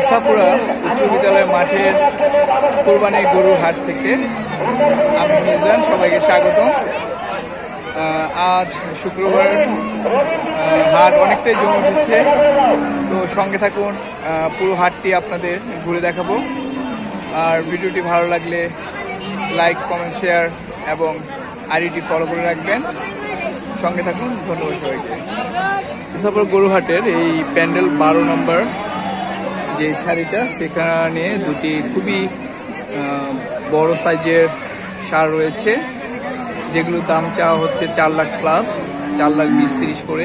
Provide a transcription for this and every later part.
ইসাপুরা উচ্চ বিদ্যালয় মাঠের কোরবানি গরুর হাট থেকে আমি মিজান, সবাইকে স্বাগতম। আজ শুক্রবার, হাট অনেকটাই জমে উঠেছে, তো সঙ্গে থাকুন, পুরো হাটটি আপনাদের ঘুরে দেখাবো। আর ভিডিওটি ভালো লাগলে লাইক, কমেন্ট, শেয়ার এবং আইডিটি ফলো করে রাখবেন। সঙ্গে থাকুন, ধন্যবাদ সবাইকে। ইসাপুরা গরু হাটের এই প্যান্ডেল 12 নম্বর যে শাড়িটা, সেখানে দুটি খুবই বড় সাইজের ষাঁড় রয়েছে, যেগুলোর দাম চাওয়া হচ্ছে 4 লাখ প্লাস, 4 লাখ 20-30 করে।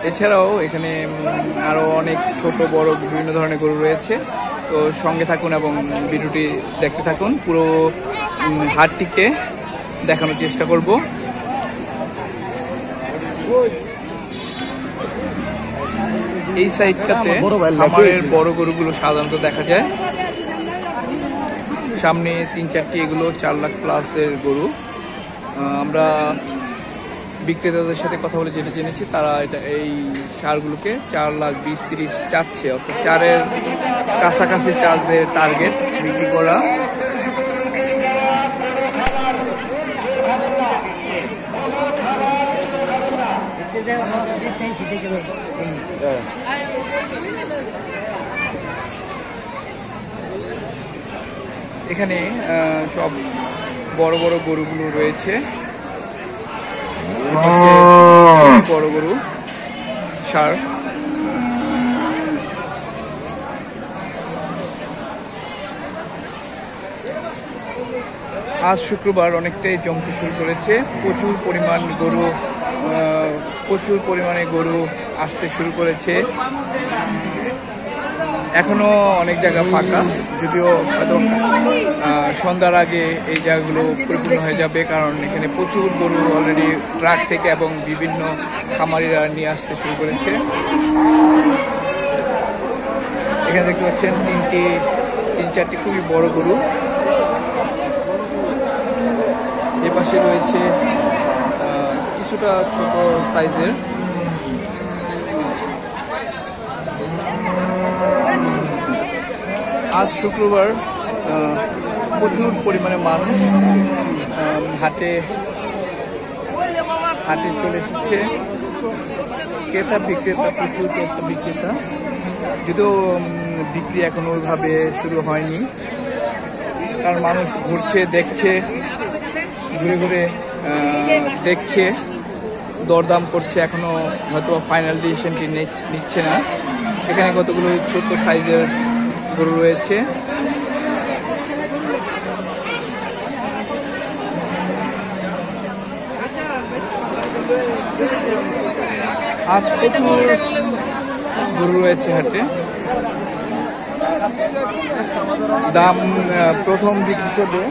এছাড়াও এখানে আরো অনেক ছোট বড় বিভিন্ন ধরনের গরু রয়েছে। তো সঙ্গে থাকুন এবং ভিডিওটি দেখতে থাকুন, পুরো হাটটিকে দেখানোর চেষ্টা করব। এই সাইডটাতে খামারের বড় গরুগুলো সাধারণত দেখা যায়। সামনে 3-4টি এগুলো 4 লাখ প্লাসের গরু। আমরা বিক্রেতাদের সাথে কথা বলে যেটা জেনেছি, তারা এই ষাঁড়গুলোকে 4 লাখ 20-30 চাচ্ছে, অর্থাৎ 4-এর কাছাকাছি চার্জের টার্গেট বিক্রি করা। এখানে সব বড় বড় গরুগুলো রয়েছে, বড় গরু ষাঁড়। আজ শুক্রবার অনেকটাই জমতে শুরু করেছে, প্রচুর পরিমাণে গরু আসতে শুরু করেছে। এখনো অনেক জায়গা ফাঁকা, যদিও হয়তো সন্ধ্যার আগে এই জায়গাগুলো পরিপূর্ণ হয়ে যাবে, কারণ এখানে প্রচুর গরু অলরেডি ট্রাক থেকে এবং বিভিন্ন খামারিরা নিয়ে আসতে শুরু করেছে। এখানে দেখতে পাচ্ছেন 3-4টি খুবই বড় গরু। এ পাশে রয়েছে কিছুটা ছোট সাইজের। আজ শুক্রবার প্রচুর পরিমাণে মানুষ হাটে চলে এসেছে। ক্রেতা বিক্রেতা, প্রচুর ক্রেতা বিক্রেতা, যদিও বিক্রি এখনো ওইভাবে শুরু হয়নি, কারণ মানুষ ঘুরছে, দেখছে, ঘুরে ঘুরে দেখছে, দরদাম করছে, এখনো হয়তো ফাইনাল ডিসিশনটি নিচ্ছে না। এখানে কতগুলো ছোট সাইজের গরু রয়েছে। আজ প্রচুর গরু রয়েছে হাটে। দাম প্রথম বিক্রি করবে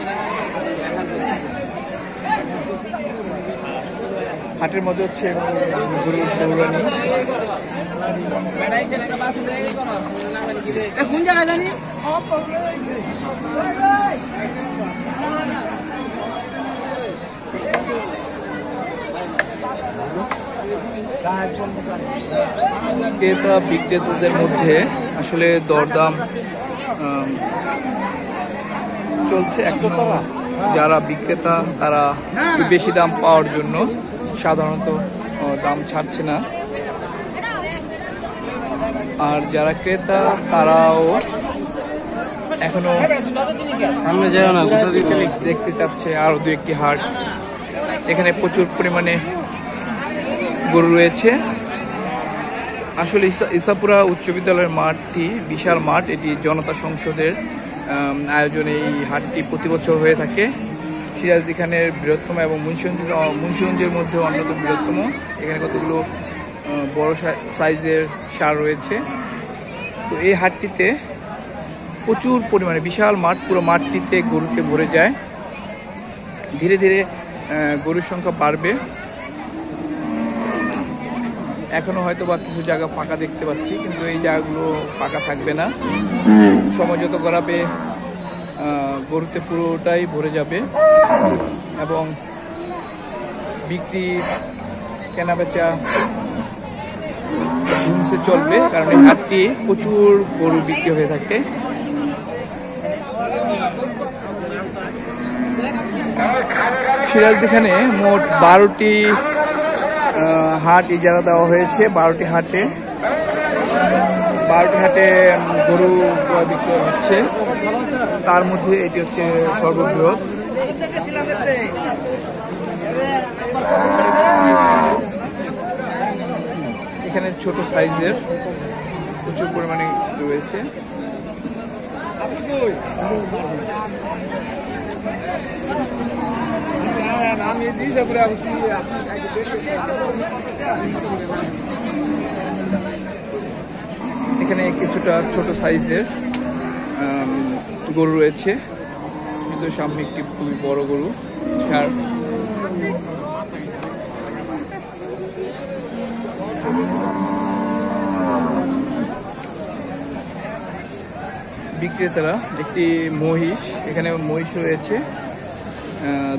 হাটের মধ্যে হচ্ছে গরুর দৌড়ানি। কোন জায়গায় জানি ক্রেতা বিক্রেতাদের মধ্যে আসলে দরদাম চলছে। এখন যারা বিক্রেতা তারা বেশি দাম পাওয়ার জন্য সাধারণত দাম ছাড়ছে না, আর যারা ক্রেতা তারাও এখনো দেখতে চাচ্ছে আরো 2-1টি হাট। এখানে প্রচুর পরিমাণে গরু রয়েছে। আসলে ইসাপুরা উচ্চ বিদ্যালয়ের মাঠটি বিশাল মাঠ, এটি জনতা সংসদের আয়োজনে এই হাটটি প্রতি বছর হয়ে থাকে। সিরাজদি খানের বৃহত্তম এবং মুন্সিগঞ্জের মধ্যে অন্যতম বৃহত্তম। এখানে কতগুলো বড় সাইজের ষাঁড় রয়েছে। তো এই হাটটিতে প্রচুর পরিমাণে, বিশাল মাঠ, পুরো মাঠটিতে গরুতে ভরে যায়। ধীরে ধীরে গরুর সংখ্যা বাড়বে। এখনো হয়তো বা কিছু জায়গা ফাঁকা দেখতে পাচ্ছি, কিন্তু এই জায়গাগুলো ফাঁকা থাকবে না। সময় যত গড়াবে গরুতে পুরোটাই ভরে যাবে এবং বিক্রি কেনাবেচা ধুমসে চলবে, কারণ এই হাটটি প্রচুর গরু বিক্রি হয়ে থাকে। সিরাজদিখানে মোট 12টি হাট ইজারা দেওয়া হয়েছে। 12টি হাটে গরু বিক্রয় হচ্ছে, তার মধ্যে এটি হচ্ছে সর্ববৃহৎ। এখানে ছোট সাইজের প্রচুর পরিমাণে রয়েছে। এখানে কিছুটা ছোট সাইজের গরু রয়েছে, কিন্তু সামনে একটি খুবই বড় গরু ষাঁড়। বিক্রেতারা একটি মহিষ, এখানে মহিষ রয়েছে,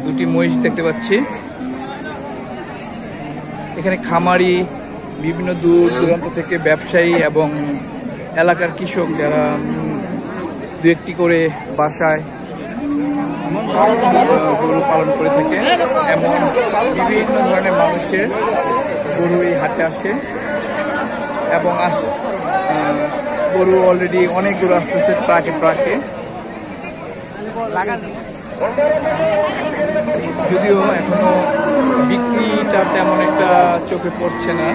দুটি মহিষ দেখতে পাচ্ছি। এখানে খামারি, বিভিন্ন দূর দূরান্ত থেকে ব্যবসায়ী এবং এলাকার কৃষক যারা দু একটি করে বাসায় গরু পালন করে থাকে, এমন বিভিন্ন ধরনের মানুষের গরু এই হাটে আসে এবং গরু অলরেডি অনেক গরু আসতেছে ট্রাকে ট্রাকে। যদিও এখনো বিক্রিটা তেমন একটা চোখে পড়ছে না।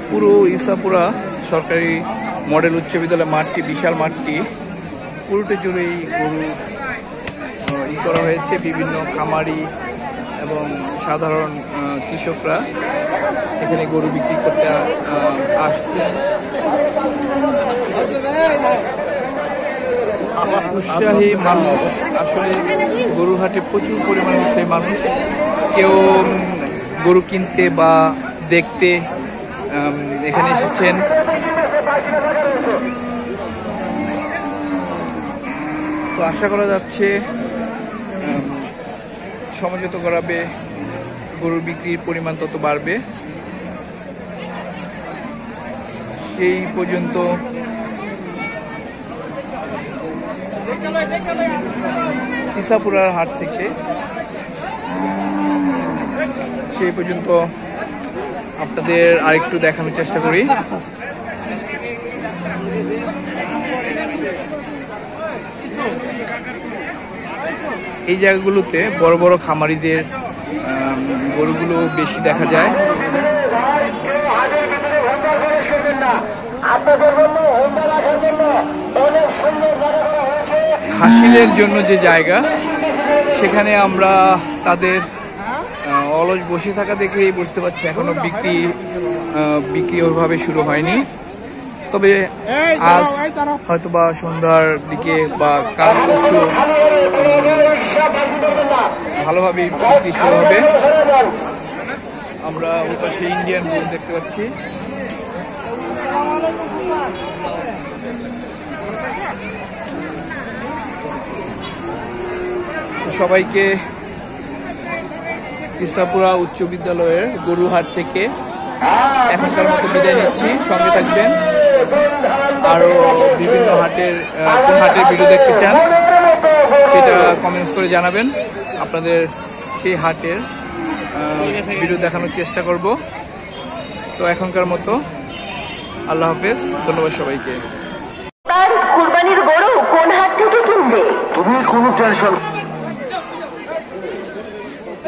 পুরো ইসাপুরা সরকারি মডেল উচ্চ বিদ্যালয় মাঠটি, বিশাল মাঠটি পুরোটা জুড়েই গরু করা হয়েছে। বিভিন্ন খামারি এবং সাধারণ কৃষকরা এখানে গরু বিক্রি করতে আসছে। উৎসাহী মানুষ, আসলে গরুর হাটে প্রচুর পরিমাণে উৎসাহী মানুষ। কেউ গরু কিনতে বা দেখতে এখানে এসেছেন। তো আশা করা যাচ্ছে সময় যত গড়াবে গরুর বিক্রির পরিমাণ তত বাড়বে। সেই পর্যন্ত ইসাপুরার হাট থেকে সেই পর্যন্ত আপনাদের আরেকটু দেখানোর চেষ্টা করি। এই জায়গাগুলোতে বড় বড় খামারিদের গরুগুলো বেশি দেখা যায়। হাসিলের জন্য যে জায়গা, সেখানে আমরা তাদের অলস বসে থাকা দেখেই বুঝতে পারছি এখনো বিক্রি ওইভাবে শুরু হয়নি। তবে আজ হয়তোবা সন্ধ্যার দিকে বা কাল পরশু ভালোভাবে বিক্রি শুরু হবে। আমরা ওই পাশে ইন্ডিয়ান গরু দেখতে পাচ্ছি। সবাইকে ইসাপুরা উচ্চ বিদ্যালয়ের গরুহাট থেকে এখনকার মতো বিদায় নিচ্ছি। সঙ্গে থাকবেন, আরো বিভিন্ন হাটের কোন হাটের ভিডিও দেখতে চান সেটা কমেন্টস করে জানাবেন। আপনাদের সেই হাটের ভিডিও দেখানোর চেষ্টা করব। তো এখনকার মতো আল্লাহ হাফেজ, ধন্যবাদ সবাইকে। কুরবানির গরু কোন হাট থেকে কিনবে? তুমি কোনো টেনশন